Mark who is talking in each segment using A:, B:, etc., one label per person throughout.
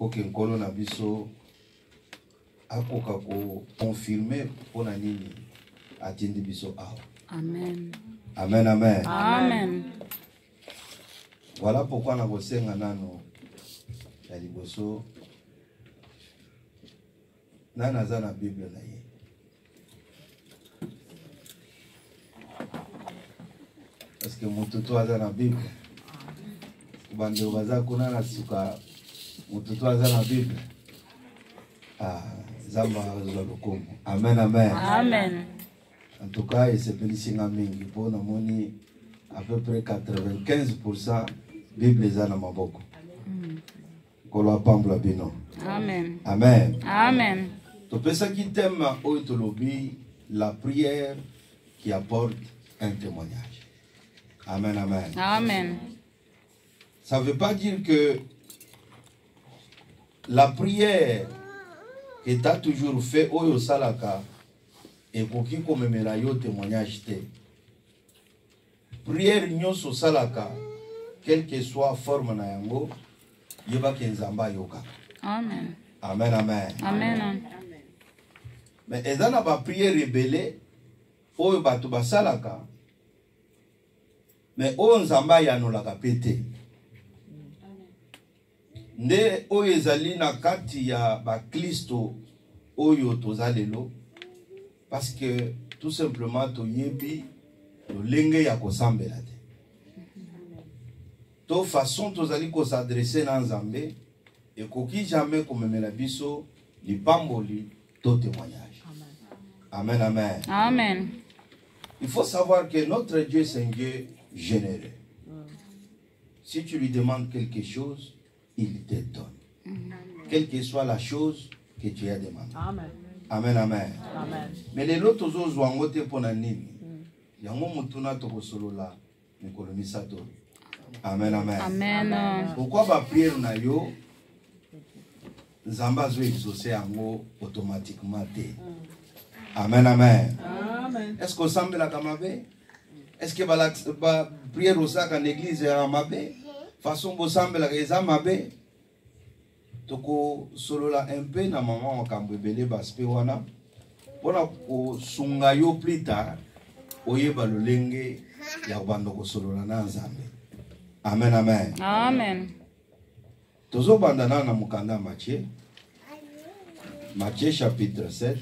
A: oke nkolo na biso akoka ko confirmer pona nini atindi biso awa. Amen. Amen, amen. Amen. Voilà pourquoi na bosenga nano ya liboso nana za na Bible na ye. Parce que mututu aza na Bible. Bande baza kuna na suka mututu aza na Bible. Zamba za lokomo. Amen, amen. Amen. En tout cas, il s'est félicité mingi pour namoni à peu près 95% Bible est dans maboko. Kolo pambla bino. Amen. Amen. Amen. Tu peux ça qui t'aime autolobi la prière qui apporte un témoignage. Amen, amen. Amen. Ça ne veut pas dire que la prière que tu as toujours fait au salaka et pour qui comme yo témoignage te. Prière nyoso salaka quelle que soit forme na yango yeba kenzamba yoka. Amen. Amen, amen. Amen. Mais ezana ba prière rebelle oyo batu basalaka mais oyo nzamba yanolaka pete. Nde oyo ezali na kati ya ba Kristo oyo tozalelo parce que tout simplement to yebi to lenge ya kosambela te. To façon tozali ko s'adresser na Nzambe et koki jamais komemela biso lipamboli to témoignage. Amen, amen. Amen. Il faut savoir que notre Dieu c'est un Dieu généreux. Si tu lui demandes quelque chose, il te donne. Quelle que soit la chose que tu as demandé. Amen. Amen, amen. Amen. Mais les autres os wangote pona nini. Yango mutuna to solola mikolo misato. Amen, amen. Amen. Pourquoi ba prière na yo Nzamba zo exaucer yango automatiquement te. Amen, amen. Amen. Est-ce que semble la kamabe? Est-ce que ba prière au sac en église ya mabe? Façon bo semble la ezamabe? Toko solola un peu na maman wakambo ebele baspe wana pona ko sunga yo plus tard oyeba lolenge ya bando ko solola na Nzambe. Amen, amen. Amen. Tozo bandana na mukanda Matthieu. Matthieu chapitre 7.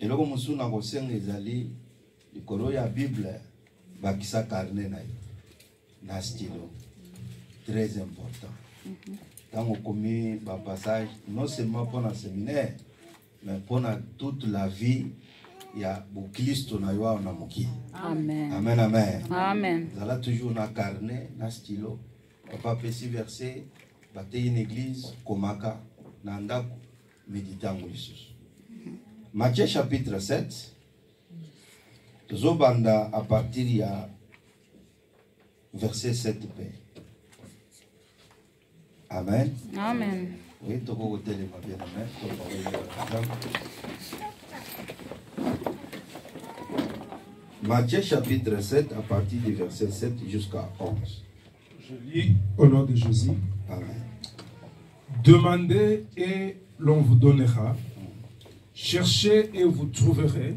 A: Eloko musuna ko senga ezali likolo ya Bible. Bakisa carnet na stylo très important. Dans on commis ba passage non seulement pour le séminaire mais pour toute la vie il y a Kristo na yo na moki. Amen. Amen, amen. Amen. Zala toujours na carnet na stylo papa pesi verset bate une église komaka na ndako méditant Jesus. Matthieu chapitre 7. Zobanda à partir du verset 7b. Amen. Amen. Oui, tu peux voter les bien amen. Matthieu chapitre 7 à partir du verset 7 jusqu'à 11.
B: Je lis au nom de Jésus.
A: Amen.
B: Demandez et l'on vous donnera. Cherchez et vous trouverez.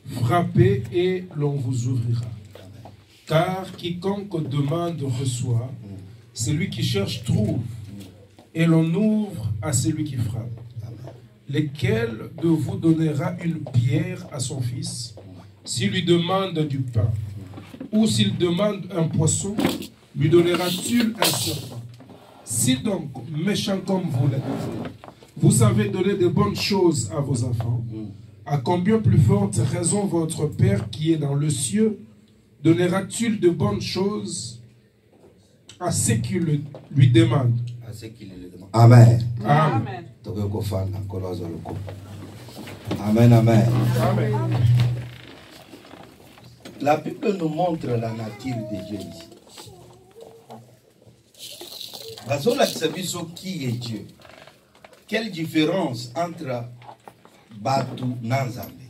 B: Frappez et l'on vous ouvrira. Car quiconque demande reçoit, celui qui cherche trouve, et l'on ouvre à celui qui frappe. Lequel de vous donnera une pierre à son fils, s'il lui demande du pain, ou s'il demande un poisson, lui donnera-t-il un serpent? Si donc, méchant comme vous l'êtes, vous savez donner de bonnes choses à vos enfants, à combien plus forte raison votre Père qui est dans le ciel donnera-t-il de bonnes choses à ceux qui lui demandent?
A: À ceux qui lui demandent. Amen.
B: Amen.
A: Amen, amen. Amen. La Bible nous montre la nature de Dieu ici. Bazola Kisabiso, qui est Dieu? Quelle différence entre Batu Nanzambe?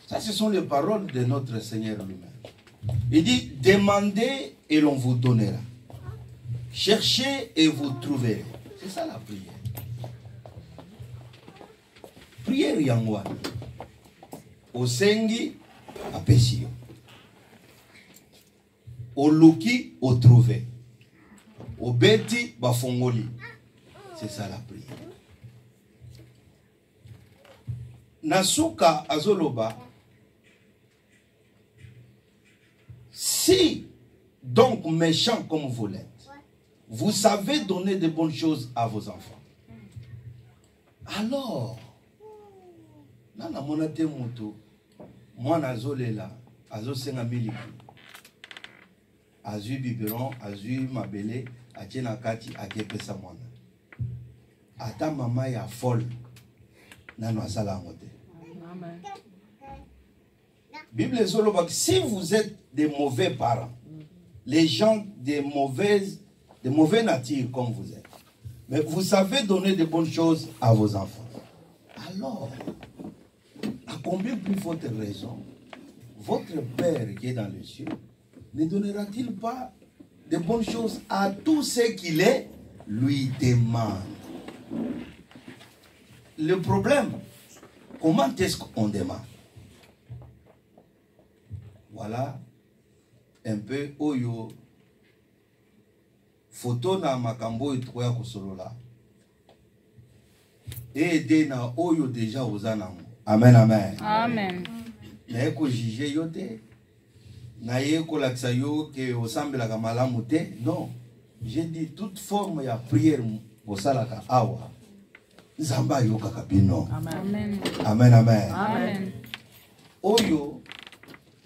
A: Ça, ce sont les paroles de notre Seigneur lui-même. Il dit, demandez et l'on vous donnera. Cherchez et vous trouverez. C'est ça la prière. Prière yangwa. Osengi apesio. Oluki o trouvé. Obeti bafongoli. C'est ça la prière. Nasuka azoloba. Si donc méchant comme vous l'êtes, vous savez donner de bonnes choses à vos enfants. Alors, nana monate mutu, mwana azolela, azosenga miliki, azui biberon, azui mabele, atiena kati, akepesa mwana. Ata mama ya folle, nano asala angote.
C: Amen.
A: Bible zoloba, si vous êtes des mauvais parents, les gens de mauvais nature comme vous êtes, mais vous savez donner de bonnes choses à vos enfants, alors, à combien plus forte raison, votre Père qui est dans les cieux ne donnera-t-il pas de bonnes choses à tous ceux qui les lui demandent? Le problème, comment est-ce qu'on demande? Voilà un peu oyo photo na makambo itoya kosolola et na oyo déjà ozanango. Amen, amen.
C: Amen.
A: Na eko juger yo te, na eko lakisa yo ke osambelaka malamu te. Non, j'ai dit toute forme ya prière osalaka awa Nzamba yokaka bino.
C: Amen.
A: Amen, amen.
C: Amen.
A: Oyo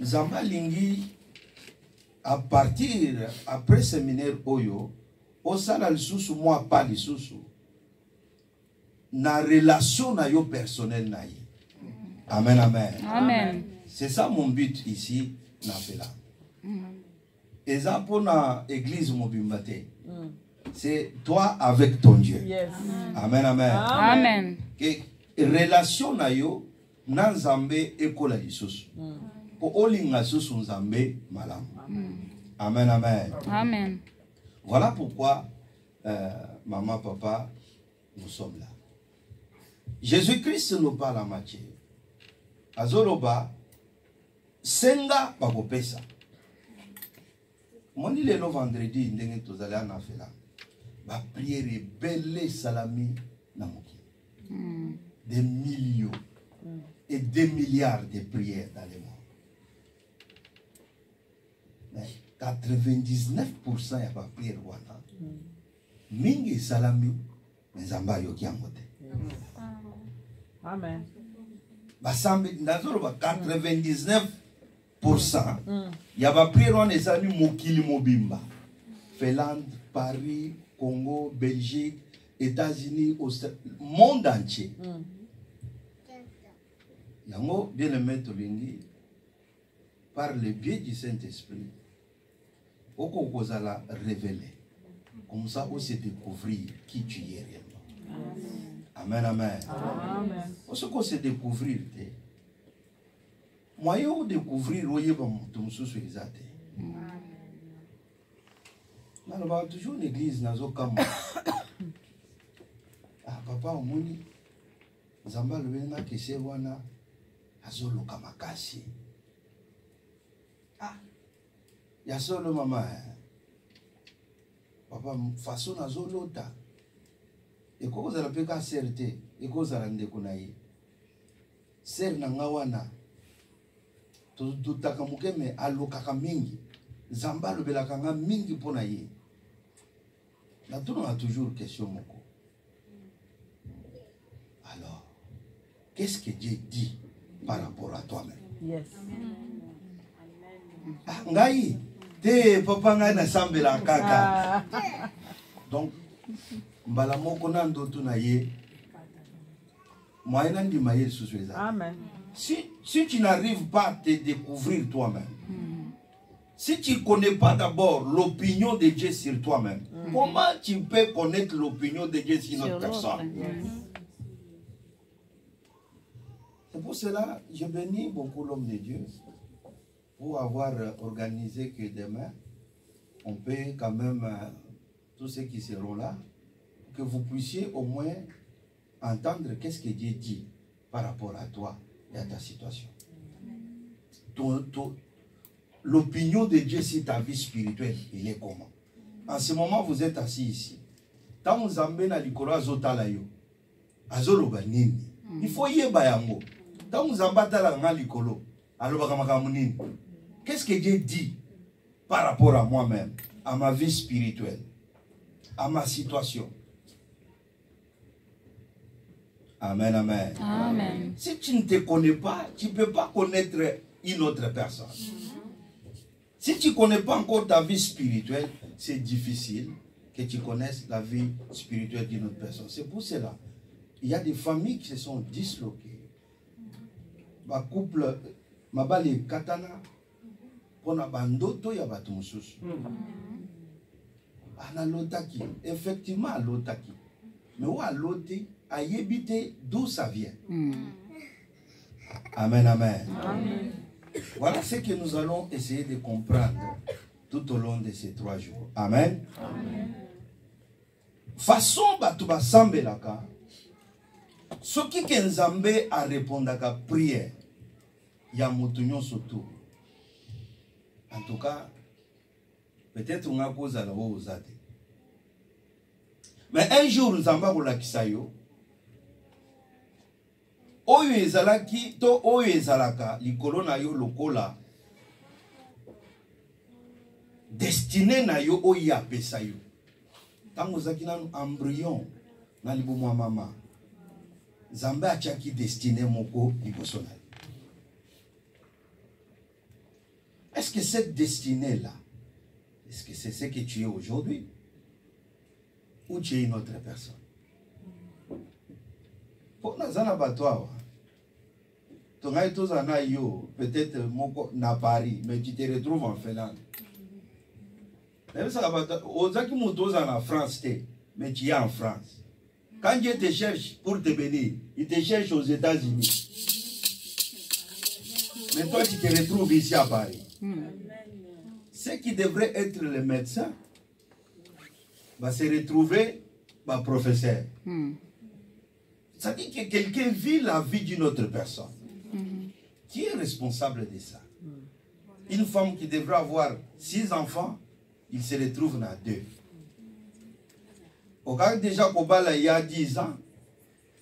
A: Nzamba lingi à partir après séminaire oyo osala lisusu moi pas lisusu na relation na yo personnel na ye. Amen, amen.
C: Amen.
A: C'est ça mon but ici na fela. Et ça pour na église mobimbate. C'est toi avec ton Dieu.
C: Yes.
A: Amen, amen.
C: Amen.
A: Que relation na yo na Nzambe ekola lisusu. Ko olinga susu Nzambe malamu. Amen, amen.
C: Amen.
A: Voilà pourquoi, maman, papa, nous sommes là. Jésus-Christ nous parle en matière. Azoroba, senga bakopesa. Moi, le vendredi, ndenge tozali na fela. Ba prière belle salami na moki. Des millions et des milliards de prières dans le monde. Mais 99% ya ba prière wana. Mingi salami Nzamba yoki angote.
C: Amen.
A: Basambi ndazoro ba 99% ya ba prière wana ezali mokili mobimba. Finlande, Paris, Congo, Belgique, États-Unis, Australie, monde entier. Yango bien aimé tolingi par le biais du Saint-Esprit. Oko kozala révélé. Comme ça, on se découvrir qui tu es réellement. Amen, amen.
C: Amen.
A: On se découvrir. Moyen de découvrir, on y va sur les athées. On va toujours une église dans un camp. Ah, papa, on moni. Zamba le venga que c'est wana. Azolo kamakasi. Ah. Ya solo mama. Papa, façon azolota. Et quand vous avez peka certé, et quand vous avez ndeko na ye. Ser na ngawana. To takamuke me alokaka mingi. Zamba le belaka nga mingi pona ye. Là tout on a toujours question moko. Alors, qu'est-ce que Dieu dit par rapport à toi-même?
C: Yes.
A: Ah, ngai te papa ngai na sambela kaka. Donc mbala moko na ndoto na ye moyen ndi maye sous les
C: Amen.
A: si tu n'arrives pas à te découvrir toi-même, si tu ne connais pas d'abord l'opinion de Dieu sur toi-même, comment tu peux connaître l'opinion de Dieu sur une autre personne? C'est pour cela que je bénis beaucoup l'homme de Dieu pour avoir organisé que demain, on peut quand même, tous ceux qui seront là, que vous puissiez au moins entendre qu'est-ce que Dieu dit par rapport à toi et à ta situation. L'opinion de Dieu sur ta vie spirituelle, il est comment? En ce moment, vous êtes assis ici. Tant vous avez na likolo azotala yo, azoloba nini. Il faut yeba yango. Tant vous ambatala nga likolo, aloba makambo nini. Qu'est-ce que Dieu dit par rapport à moi-même, à ma vie spirituelle, à ma situation? Amen, amen.
C: Amen.
A: Si tu ne te connais pas, tu ne peux pas connaître une autre personne. Si tu ne connais pas encore ta vie spirituelle, c'est difficile que tu connaisses la vie spirituelle d'une autre personne. C'est pour cela, il y a des familles qui se sont disloquées. Ma couple, ma bali katana, pour na bandoto ya batu mususu. Ana lotaki, effectivement lotaki. Mais où a loté, a yébité d'où ça vient. Amen, amen.
C: Amen.
A: Voilà ce que nous allons essayer de comprendre tout au long de ces 3 jours. Amen.
C: Amen.
A: Façon batu basambelaka, soki ke Nzambe a répondaka prière, ya mutu nyonso tu. En tout cas, peut-être on a cause à la osate. Mais un jour, Nzambe akolakisa yo, oyo ezalaki to oyo ezalaka likolo na yo lokola destiné na yo oyo apesa yo. Tango ozaki nanu embryon na libumu ya mama, Nzambe atiaki destiné moko liboso na yo. Est-ce que cette destinée-là, est-ce que c'est ce que tu es aujourd'hui? Ou tu es une autre personne? Pour Nazana Batoa, ton aïtozana yo, peut-être na Paris, mais tu te retrouves en Finlande. Même ça, Ozaki Moutozana en France, mais tu es en France. Quand Dieu te cherche pour te bénir, il te cherche aux États-Unis. Mais toi, tu te retrouves ici à Paris. Ceux qui devraient être les médecins va se retrouver professeur. Ça dit que quelqu'un vit la vie d'une autre personne. Qui est responsable de ça? Une femme qui devrait avoir 6 enfants, il se retrouve dans 2. Au cas déjà Kobala il y a 10 ans,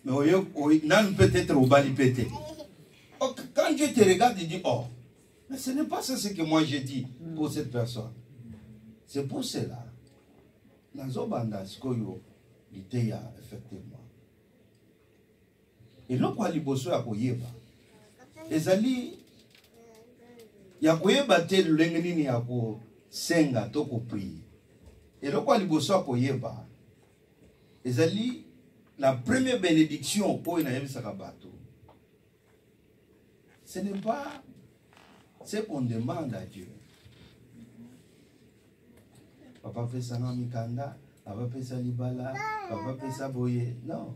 A: mais non peut-être au bali pété. Quand Dieu te regarde, il dit, oh, mais ce n'est pas ça ce que moi j'ai dit pour cette personne. C'est pour cela. Nazobanda skoyo liteya effectivement. Et là quoi liboso ya koyeba. Ezali ya koyeba te lulenge nini ya ko senga to ko prier. Et là quoi liboso ya koyeba. Ezali la première bénédiction pour na yebisaka bato. Ce n'est pas ce qu'on demande à Dieu. Papa fait ça dans Mikanda, papa fait ça Libala, papa fait ça Boye. Non.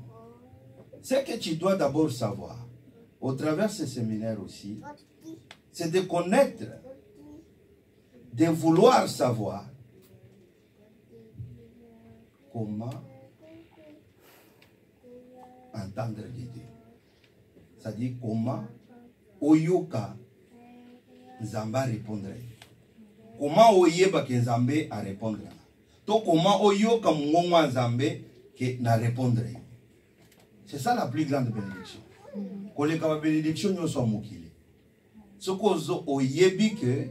A: Ce que tu dois d'abord savoir, au travers de ce séminaire aussi, c'est de connaître, de vouloir savoir comment entendre les Dieu. C'est-à-dire comment Oyoka Nzamba répondrait. Comment oyeba que Nzambe a répondre. To comment oyoka mungonwa Nzambe que na répondre. C'est ça la plus grande bénédiction. Koleka ba bénédiction nyoso mokili. Sokozo oyebi que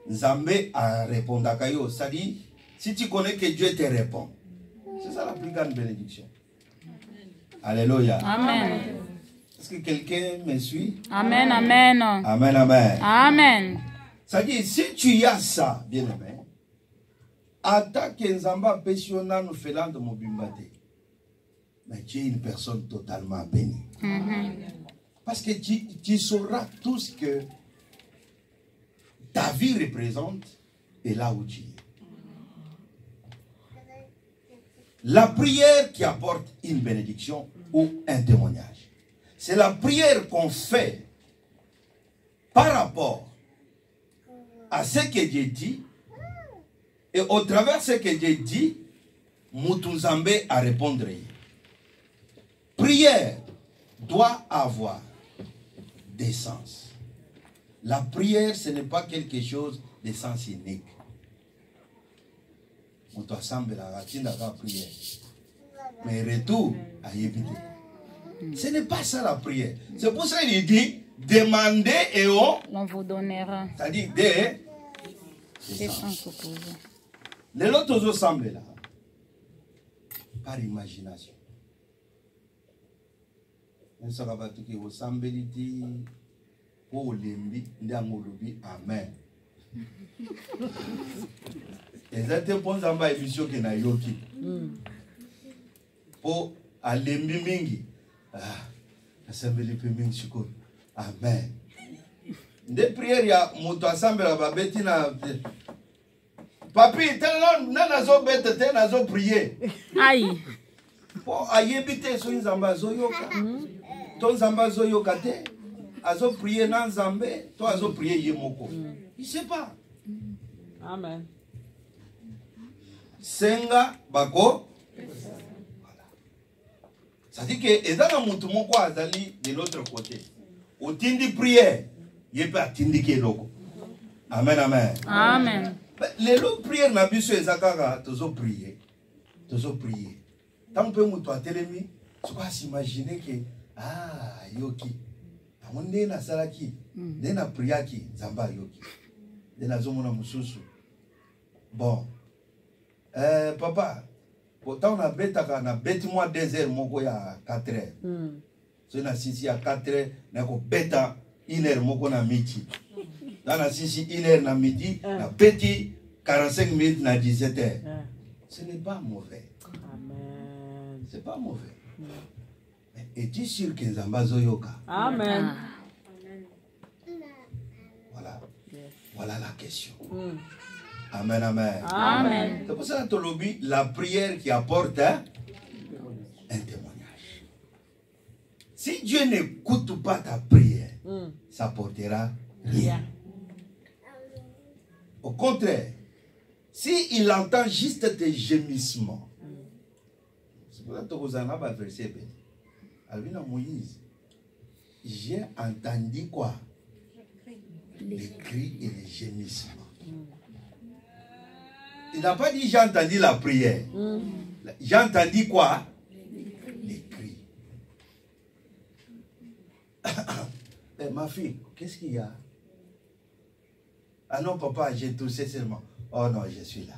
A: Nzambe a répondu à kayo. Ça dit si tu connais que Dieu te répond. C'est ça la plus grande bénédiction. Alléluia.
C: Amen.
A: Est-ce que quelqu'un me suit?
C: Amen, amen.
A: Amen, amen.
C: Amen.
A: Ça dit, si tu as ça, bien aimé, attaque Nzamba Pessiona nous faisant de Mobimbate. Mais tu es une personne totalement bénie. Parce que tu sauras tout ce que ta vie représente et là où tu es. La prière qui apporte une bénédiction ou un témoignage. c'est la prière qu'on fait par rapport à ce que Dieu dit. Et au travers de ce que Dieu dit, Mutunzambe à répondre. Prière doit avoir des sens. La prière, ce n'est pas quelque chose de sens unique. Mutunzambe la prière. Mais retour à éviter. Ce n'est pas ça la prière. C'est pour ça qu'il dit demandez et
C: on vous donnera.
A: C'est-à-dire
C: des sens opposés.
A: Les autres semblent là. Par imagination. Amen. Exactement pour ça émission que na yoki. Pour alembi mingi. Assemblée pe mingi chiko. Amen. Des prières ya moto assemblée la babeti na papi tellement nazo bête te nazo prier.
C: Aïe.
A: Pour ayebite so nzamba zo yoka. Ton nzamba zo yoka te. Azo prier na nzambe, to azo prier yemoko. Il sait pas.
D: Amen.
A: Senga bako. Voilà. Ça dit que ezana mutu moko azali de l'autre côté. Au tindi prière, il peut atteindre que loko. Amen, amen.
C: Amen.
A: Les lots prières na biso ezakaka tozo prier. Tozo prier. Tant que mutu atelemi, tu vas s'imaginer que yoki. Amonde na salaki, na priaki zamba yoki. De na zomona mususu. Bon. Papa, pourtant on a bêté moi 2 heures moko ya 4 heures. So na sisi ya 4 heures na ko bêta 1 heure moko na midi. Dans la sisi 1 heure na midi, na bêti 45 minutes na 17 heures. Ce n'est pas mauvais.
D: Amen.
A: C'est pas mauvais. Mais es-tu sûr que Nzamba zoyoka?
D: Amen.
A: Voilà. Voilà la question. Amen, amen.
C: Amen.
A: C'est pour ça que la prière qui apporte un témoignage. Si Dieu n'écoute pas ta prière, ça portera rien. Au contraire, s'il entend juste tes gémissements, c'est pour ça que vous en avez versé. Alvina Moïse, j'ai entendu quoi? Les cris et les gémissements. Il n'a pas dit j'ai entendu la prière. J'ai entendu quoi? Les cris. Ma fille, qu'est-ce qu'il y a? Ah non, papa, j'ai toussé seulement. Oh non, je suis là.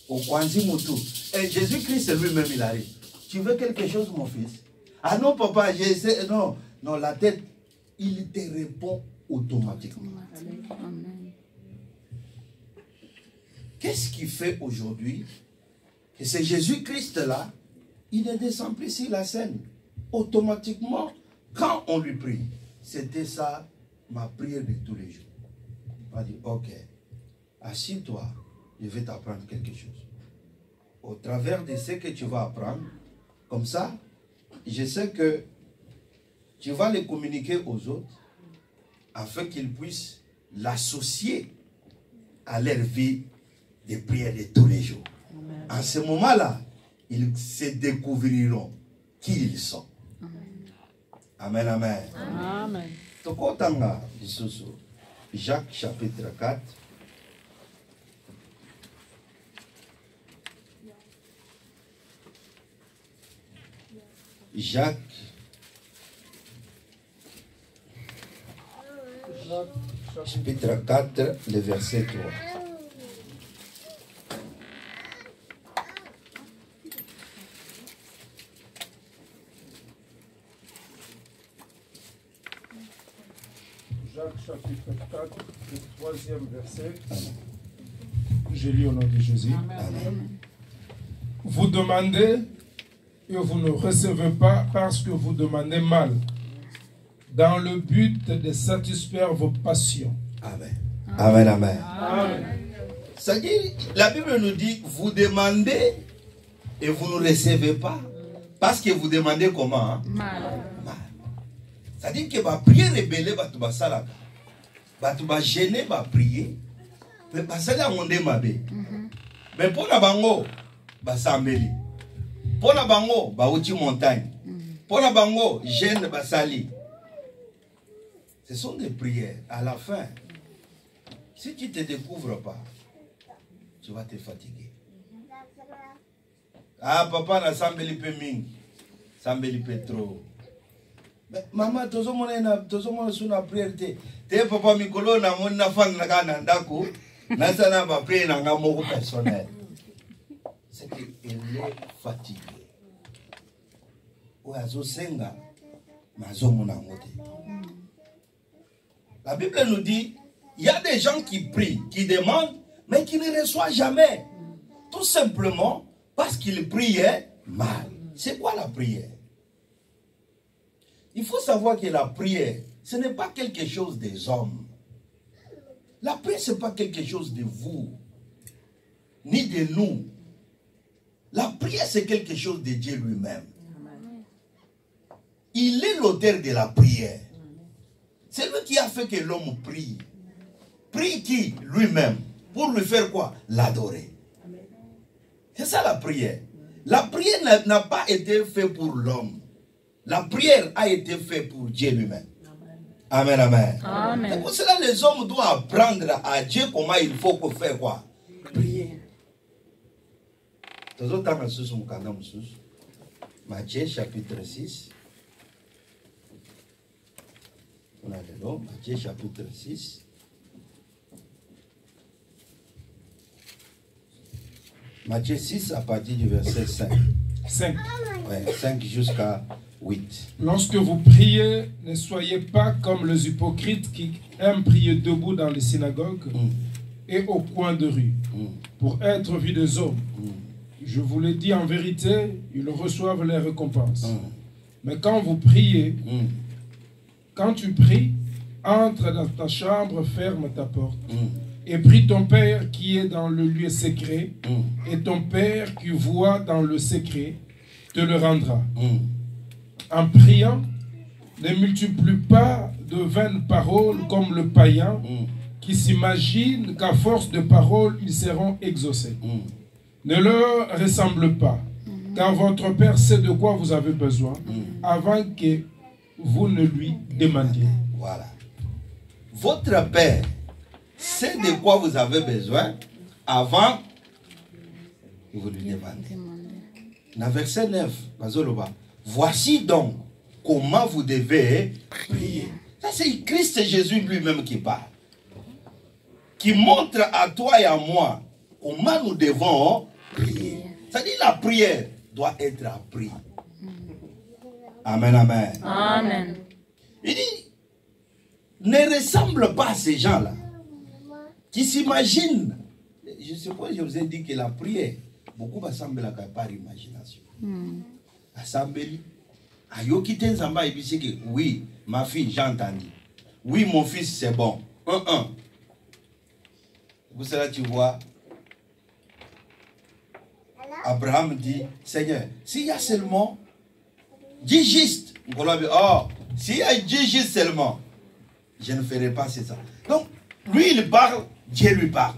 A: Au Kwanzi Moutou. Et Jésus-Christ lui-même, il arrive. Tu veux quelque chose, mon fils? Ah non, papa, j'essaie. Non, non, la tête, il te répond automatiquement.
C: Amen.
A: Qu'est-ce qui fait aujourd'hui que c'est Jésus-Christ-là, il ne descend plus sur la scène. Automatiquement, quand on lui prie, c'était ça, ma prière de tous les jours. On va dire, ok, assieds-toi, je vais t'apprendre quelque chose. Au travers de ce que tu vas apprendre, comme ça, je sais que tu vas les communiquer aux autres afin qu'ils puissent l'associer à leur vie de prière de tous les jours. Amen. En ce moment-là, ils se découvriront qui ils sont. Amen, amen.
D: Amen.
A: Tokotanga Isusu, Jacques chapitre 4. Jacques chapitre 4, le verset 3.
B: Jacques chapitre 4, le 3e verset. Je lis au nom de Jésus.
A: Amen.
B: Vous demandez et vous ne recevez pas parce que vous demandez mal, dans le but de satisfaire vos passions.
A: Amen. Amen, amen.
B: Amen.
A: C'est-à-dire, la Bible nous dit, vous demandez et vous ne recevez pas Parce que vous demandez comment? Hein?
C: Mal.
A: Mal. C'est-à-dire que la prière rebelle, tu vas salaka. Tu vas gêner, tu vas prier. Mais ça là on est mabé. Mais pour la bango, bah sambeli. Pour la bango, bah outi montagne. Pour la bango, gêne, bah sali. Ce sont des prières. À la fin, si tu ne te découvres pas, tu vas te fatiguer. Ah, papa, na sambeli pe ming. Sambeli pe trop. Mais maman, tout le monde est na prière. Te papa mikolo na mon na fan na kana ndako. Na sana ba prière na ngamo personnel. C'est qu'il est fatigué. Ou azo senga, mazo mona ngote. La Bible nous dit, il y a des gens qui prient, qui demandent, mais qui ne reçoivent jamais. Tout simplement parce qu'ils priaient mal. C'est quoi la prière? Il faut savoir que la prière, ce n'est pas quelque chose des hommes. La prière, ce n'est pas quelque chose de vous, ni de nous. La prière, c'est quelque chose de Dieu lui-même. Il est l'auteur de la prière. C'est lui qui a fait que l'homme prie. Prie qui? Lui-même. Pour lui faire quoi? L'adorer. C'est ça la prière. La prière n'a pas été faite pour l'homme. La prière a été faite pour Dieu lui-même. Amen, amen.
C: Amen.
A: C'est pour cela que les hommes doivent apprendre à Dieu comment il faut faire quoi? Prier. Matthieu chapitre 6. On a le nom, Matthieu chapitre 6. Matthieu 6 à partir du verset 5.
B: 5.
A: Ouais, 5 jusqu'à 8.
B: Lorsque vous priez, ne soyez pas comme les hypocrites qui aiment prier debout dans les synagogues et au coin de rue, pour être vus des hommes. Je vous le dis en vérité, ils reçoivent les récompenses. Mais quand vous priez, quand tu pries, entre dans ta chambre, ferme ta porte. Et prie ton Père qui est dans le lieu secret, et ton Père qui voit dans le secret te le rendra. En priant, ne multiplie pas de vaines paroles comme le païen qui s'imagine qu'à force de paroles, ils seront exaucés. Ne leur ressemble pas, car votre Père sait de quoi vous avez besoin avant que vous ne lui demandiez.
A: Voilà. Votre Père sait de quoi vous avez besoin avant que vous lui demandiez. Dans verset 9, voici donc comment vous devez prier. Ça, c'est Christ Jésus lui-même qui parle. Qui montre à toi et à moi comment nous devons prier. C'est-à-dire la prière doit être apprise. Amen, amen.
C: Amen.
A: Il dit, ne ressemble pas à ces gens-là qui s'imaginent. Je suppose que je vous ai dit que la prière, beaucoup ressemblent à par imagination. Assemblée. Oui, ma fille, j'ai entendu. Oui, mon fils, c'est bon. Pour cela, tu vois, Abraham dit, Seigneur, s'il y a seulement, dis juste. Oh, s'il y a dis juste seulement, je ne ferai pas ça. Donc, lui, il parle, Dieu lui parle.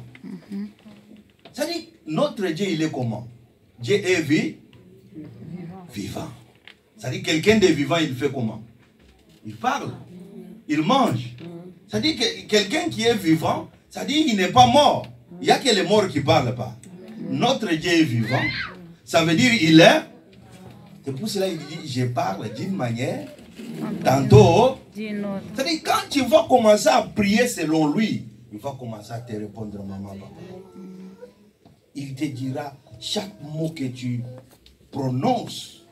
A: C'est-à-dire, notre Dieu, il est comment? Dieu est vivant. C'est-à-dire, quelqu'un de vivant, il fait comment? Il parle, il mange. C'est-à-dire que quelqu'un qui est vivant, c'est-à-dire qu'il n'est pas mort. Il n'y a que les morts qui ne parlent pas. Notre Dieu est vivant. Ça veut dire il est. C'est pour cela qu'il dit, je parle d'une manière, tantôt. C'est-à-dire, quand tu vas commencer à prier selon lui, il va commencer à te répondre, maman, papa. Il te dira, chaque mot que tu prononces,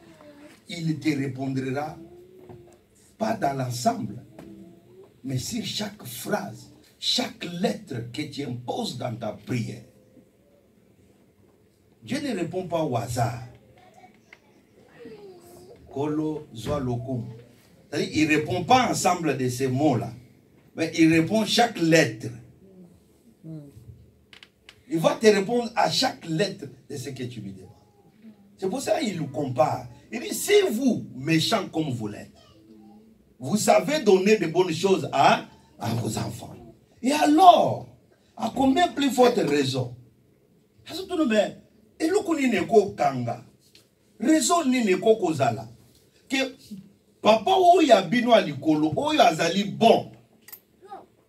A: il te répondra, pas dans l'ensemble, mais sur chaque phrase, chaque lettre que tu imposes dans ta prière. Dieu ne répond pas au hasard. C'est-à-dire, il ne répond pas ensemble de ces mots-là, mais il répond chaque lettre. Il va te répondre à chaque lettre de ce que tu lui demandes. C'est pour ça qu'il nous compare. Il dit, si vous, méchants comme vous l'êtes, vous savez donner de bonnes choses à vos enfants. Et alors, à combien plus forte raison? Et le kuni neko kanga. Raison ni neko kozala. Que papa ou ya bino alikolo, ou ya zali bon.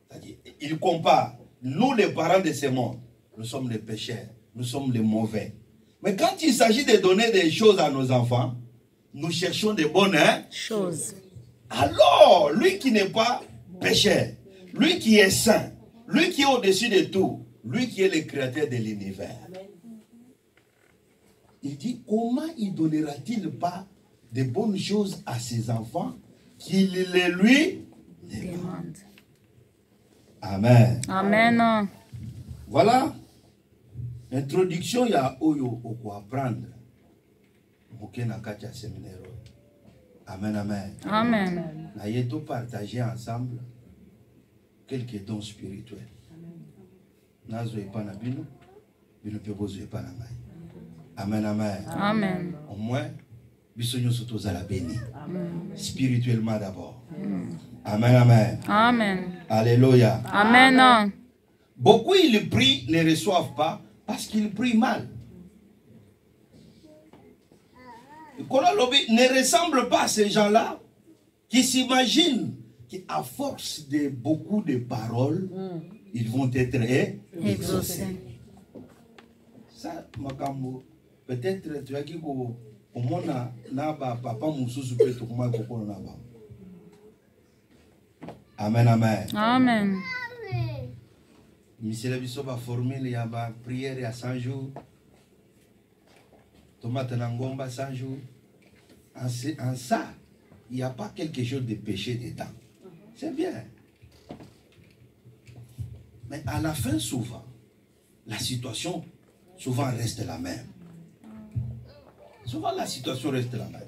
A: C'est-à-dire, il compare. Nous, les parents de ce monde, nous sommes les pécheurs, nous sommes les mauvais. Mais quand il s'agit de donner des choses à nos enfants, nous cherchons des bonnes
C: choses.
A: Alors, lui qui n'est pas pécheur, lui qui est saint, lui qui est au-dessus de tout, lui qui est le créateur de l'univers, il dit, comment il donnera-t-il pas de bonnes choses à ses enfants qu'il les lui demande? Amen.
C: Amen.
A: Voilà. Introduction, il y a Oyo Oko apprendre. Amen, amen.
C: Amen.
A: Nous allons partager ensemble quelques dons spirituels. Amen, amen.
C: Amen.
A: Au moins, nous sommes à la béni. Spirituellement d'abord. Amen, amen.
C: Amen.
A: Alléluia.
C: Amen.
A: Beaucoup, ils prient, ne reçoivent pas parce qu'ils prient mal. Ne ressemble pas à ces gens-là qui s'imaginent qu'à force de beaucoup de paroles, ils vont être exaucés. Ça, Makambo, peut-être tu as dit qu'au monde, papa Moussou peut tout comment il Amen, amen.
C: Amen.
A: Monsieur Labiso va former il y a une prière à 100 jours. Tomate Nangomba 100 jours. En ça, il n'y a pas quelque chose de péché dedans. C'est bien. Mais à la fin, souvent, la situation souvent reste la même. Souvent, la situation reste la même.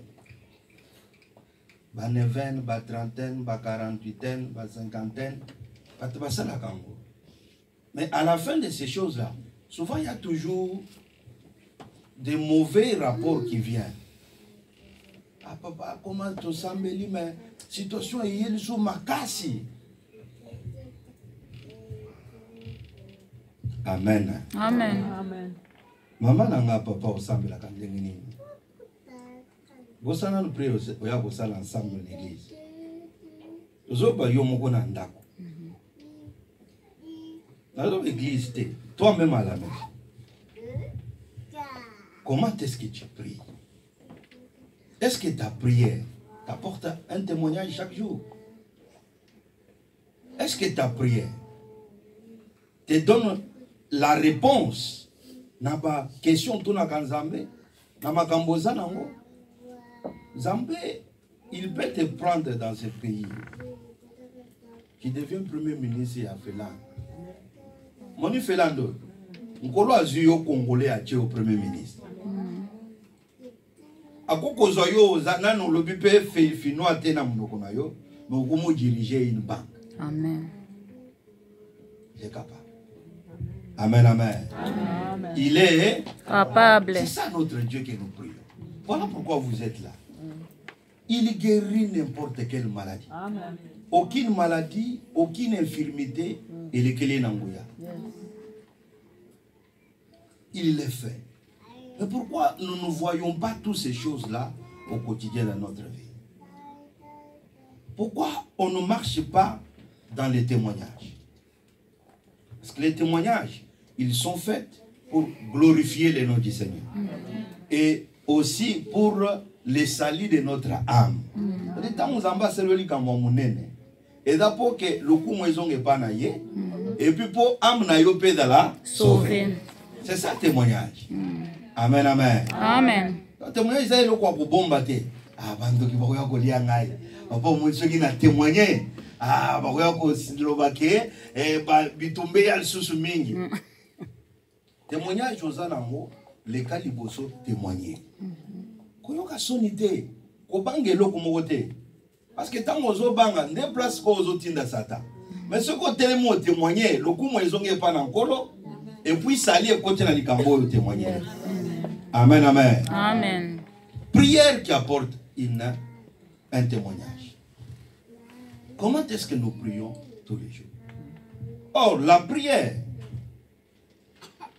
A: Ba neuvaine, ba trentaine, ba quarante-huitaine, ba cinquantaine, ba ça la Congo. Mais à la fin de ces choses-là, souvent il y a toujours des mauvais rapports qui viennent. Ah papa, comment tu sens, mais situation est sous ma casse. Amen.
C: Amen.
D: Amen.
A: Maman n'a papa au samedi la candéline. Vous allez nous prier ensemble dans l'église. Vous allez nous ndako. Dans l'église, toi-même à la maison. Comment est-ce que tu pries? Est-ce que ta prière t'apporte un témoignage chaque jour? Est-ce que ta prière te donne la réponse na ba question tuna kanzambe na makamboza nango? Zambé, il peut te prendre dans ce pays qui devient premier ministre à Finlande. Moni Finlande, Nkolo Azuyo Congolais a tué au premier ministre. Akoko zoyo zanano lobi pe fino atena munoko na yo, mais comment diriger une banque.
C: Amen.
A: Il est capable. Amen, amen.
D: Amen.
A: Il est
C: Capable.
A: C'est ça notre Dieu que nous prions. Voilà pourquoi vous êtes là. Il guérit n'importe quelle maladie.
D: Amen.
A: Aucune maladie, aucune infirmité, il est qu'il est n'angoya. Il les fait. Mais pourquoi nous ne voyons pas toutes ces choses-là au quotidien de notre vie? Pourquoi on ne marche pas dans les témoignages? Parce que les témoignages, ils sont faits pour glorifier le nom du Seigneur. Et aussi pour le salut de notre âme. Et d'abord que le coup moison est pas naïe, et puis pour âme naïo pédala sauver. C'est ça le témoignage. Amen, amen.
C: Amen.
A: Le témoignage c'est le quoi pour bombarder. Ah, bando qui va ko liangai. Papa mo ceux qui na témoigné. Ah, ba ko slovake et ba bitumbe ya susu mingi. Témoignage aux anamo, les caliboso témoigner. Koyoka sonité, ko bangelo ko mogote. Parce que tant ozo banga, ne place ko ozo tinda sata. Mais ce côté mo témoigner, le coup mo ezonge pa na nkolo et puis sali e côté na likambo yo témoigner. Amen, amen.
C: Amen.
A: prière qui apporte un témoignage. Comment est-ce que nous prions tous les jours? Or, la prière,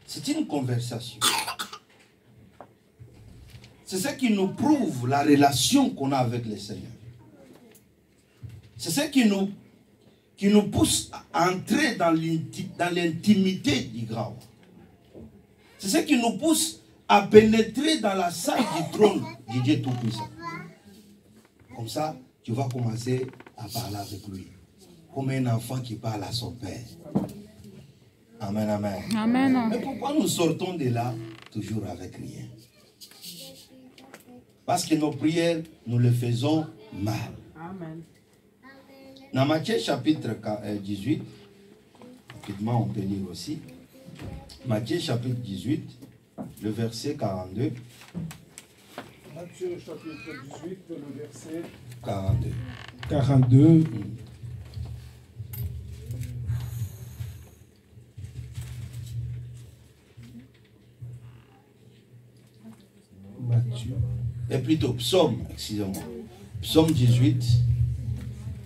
A: c'est une conversation. C'est ce qui nous prouve la relation qu'on a avec le Seigneur. C'est ce qui nous pousse à entrer dans l'intimité du grand. C'est ce qui nous pousse à pénétrer dans la salle du trône du Dieu Tout-Puissant. Comme ça, tu vas commencer à parler avec lui. Comme un enfant qui parle à son père. Amen, amen.
C: Amen.
A: Mais pourquoi nous sortons de là toujours avec rien? Parce que nos prières, nous les faisons mal.
D: Amen.
A: Dans Matthieu chapitre 18, rapidement on peut lire aussi. Matthieu chapitre 18, le verset 42.
B: Matthieu chapitre 18, le verset
A: 42.
B: 42. Matthieu.
A: Et plutôt, psaume, excusez-moi. Psaume 18.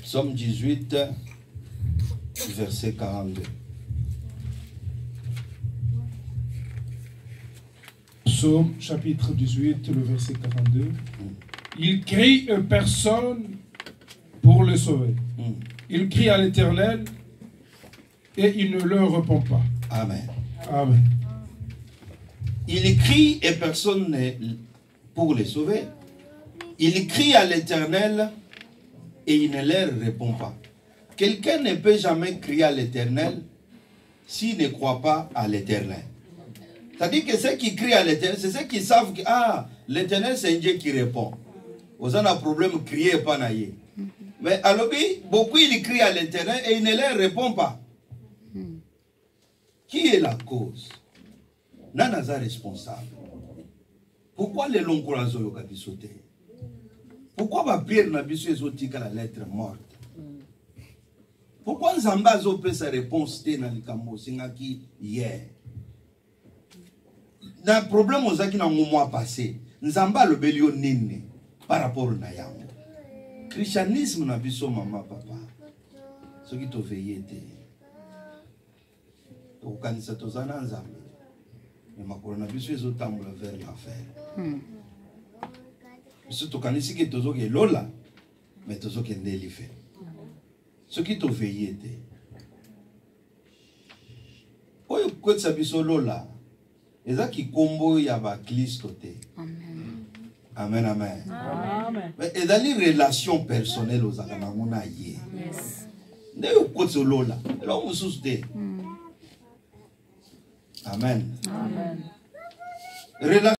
A: Psaume 18, verset 42.
B: Psaume chapitre 18, le verset 42. Il crie à personne pour le sauver. Il crie à l'Éternel et il ne leur répond pas.
A: Amen.
B: Amen.
A: Il crie et personne n'est pour les sauver. Il crie à l'Éternel et il ne leur répond pas. Quelqu'un ne peut jamais crier à l'Éternel s'il ne croit pas à l'Éternel. C'est-à-dire que ceux qui crient à l'Éternel, c'est ceux qui savent que l'Éternel, c'est un Dieu qui répond. Vous avez un problème, crier pas naïe. Mais alors, beaucoup ils crient à l'Éternel et il ne leur répond pas. Qui est la cause? Nanaza responsable. Pourquoi les longs courants ont sauté? Pourquoi ma prière n'a pas été la lettre morte? Pourquoi Nzamba a fait sa réponse dans le Kambo Singaki hier? Dans le problème qui a mois passé, Nzamba le bélion nini par rapport au Nayam. Christianisme n'a pas son maman, papa. Ce qui t'a veillé. Au Kanisa Tozana Nzamba. Mais ma corona biso les autres vers l'enfer. Surtout quand ici que tozo que lola, mais tozo que ndelife. Ce qui t'a veillé était. Oyo kwetsa biso lola. Eza ki kombo ya ba Kristo te.
C: Amen.
A: Amen, amen.
D: Amen.
A: Mais eza li relation personnelle aux akanamona ye.
C: Yes.
A: Nde yo kwetsa lola. Elo mususu te. Amen.
D: Amen.
A: Relation